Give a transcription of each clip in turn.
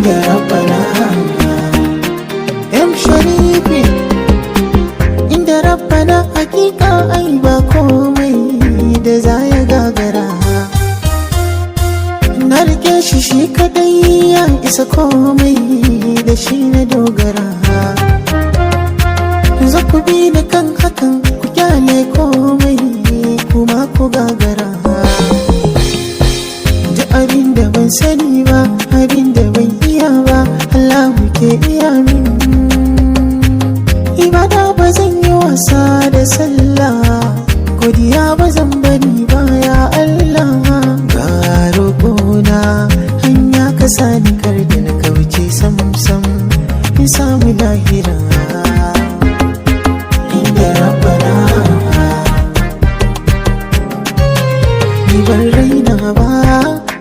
inda rabbana M Sharifi inda rabbana hakika ai ba komai da za ya gagara. Na rike shi kadai ya isa komai da shi na dogara. Za ku bi da kan hakan ku kyale komai kuma ku gagara. Ji abin da ban sani ba, abin da ban iya ba, Allah ke iya min. Ibada ba zan yi wasa da sallah, godiya ba zan bari ba ya Allah. Ga roƙona hanya ka sani kar da na kauce sam in samu lahira.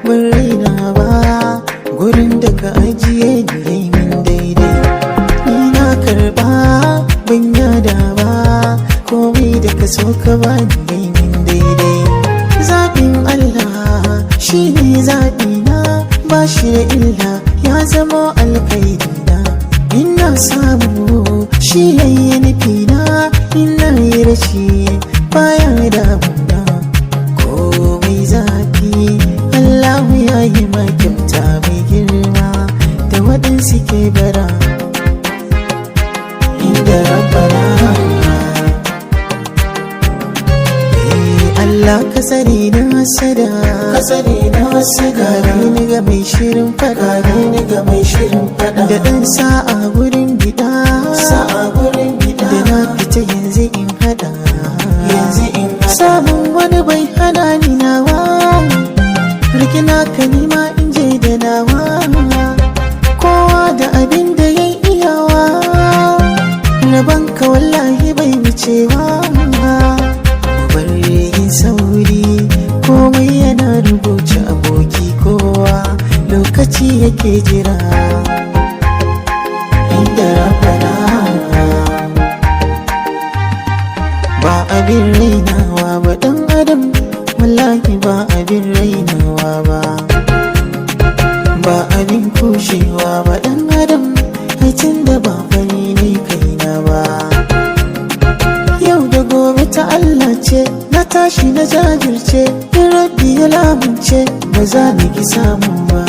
Ban raina ba gurin da ka ajiye ni yayi min daidai. Ni na karba ban yada ba komai da ka so ka bani yayi min daidai. Zaɓin Allah shi ne zaɓina ba shi da illa ya zama alkhairi na. Ina samu shi yayi nufina, ina yi rashi baya damuna. Komai zafi Allahu ya yi makyauta mai girma da waɗansu ke bara. Inda rabbana Allah ka tsare na hasada, gare ni ga mai shirin fada, da ɗan sa'a gurin gida, da na fita yanzu in hada. Samun wani bai hana ni nawa, rikina ka nima in je da nawa. Kowa da abin da ya iyawa, rabanka wallahi bai wucewa. Bar yin sauri komai yana rubuce aboki kowa lokaci yake jira. Inda rabbana ba abin rainawa ba dan adam, wallahi ba abin rainawa ba. Ba abin kushewa ba dan adam, haitin da ba fani ne kaina ba. Yau da gobe ta Allah ce, na tashi na jajirce, in rabbi ya lamunce ba za ni ki samu ba.